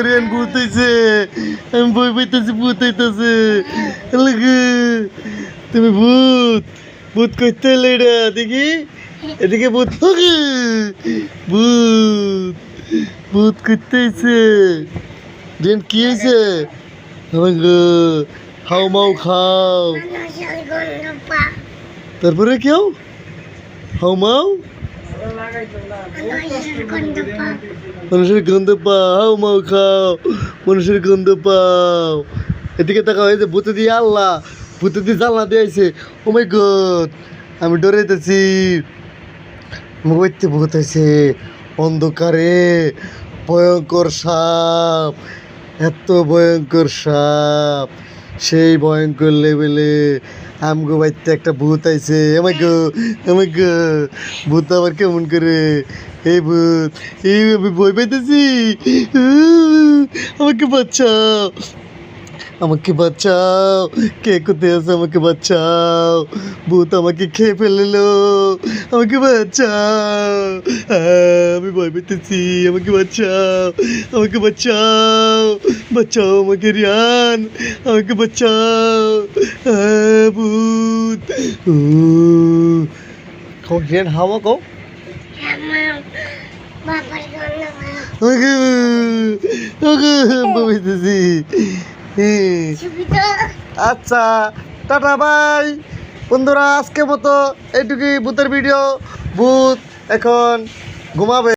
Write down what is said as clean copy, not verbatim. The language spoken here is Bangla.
রিয়ান ভূত হইছে, আমি ভয় পাইতেছি, ভূত হইতেছে। তুমি ভূত, ভূত করতে এলে এটা দেখি, এদিকে ভূত, ভূত, ভূত করতে হইছে। রিয়ান কি হয়েছে? হাও মাও খাও, তারপরে কেউ হাও মাও, মানুষের গন্ধ পাও, হাও মাও খাও, মানুষের গন্ধ পাও। এদিকে তাকা হয়েছে ভূতে দিয়ে, আল্লাহ ভূতে দিয়ে জানলা দিয়েছে। ও মাই গড, আমি ডরাইতেছি। মুখে ভূত হয়েছে অন্ধকারে, ভয়ঙ্কর সাপ, এত ভয়ঙ্কর সাপ, সেই ভয়ঙ্কর লেভেলে আমগো বাড়িতে একটা ভূত আইছে। আমাকে আমাকে ভূত আবার কেমন করে? এই ভূত, এই আমি ভয় পাইতেছি, আমাকে বাঁচাও, আমাকে বাঁচাও, কে কোথায় আছে? আমাকে বাঁচাও, ভূত আমাকে খেয়ে ফেললো, আমাকে বাঁচাও, আমি ভয় পেতেছি, আমাকে বাঁচাও, আমাকে বাঁচাও, বাঁচাও আমাকে রিয়ান, আমাকে বাঁচাও, ভূত। রিয়ান হাওয়া কও, আচ্ছা টাটা বাই বন্ধুরা, আজকে মতো এইটুকুই ভূতের ভিডিও। ভূত এখন ঘুমাবে।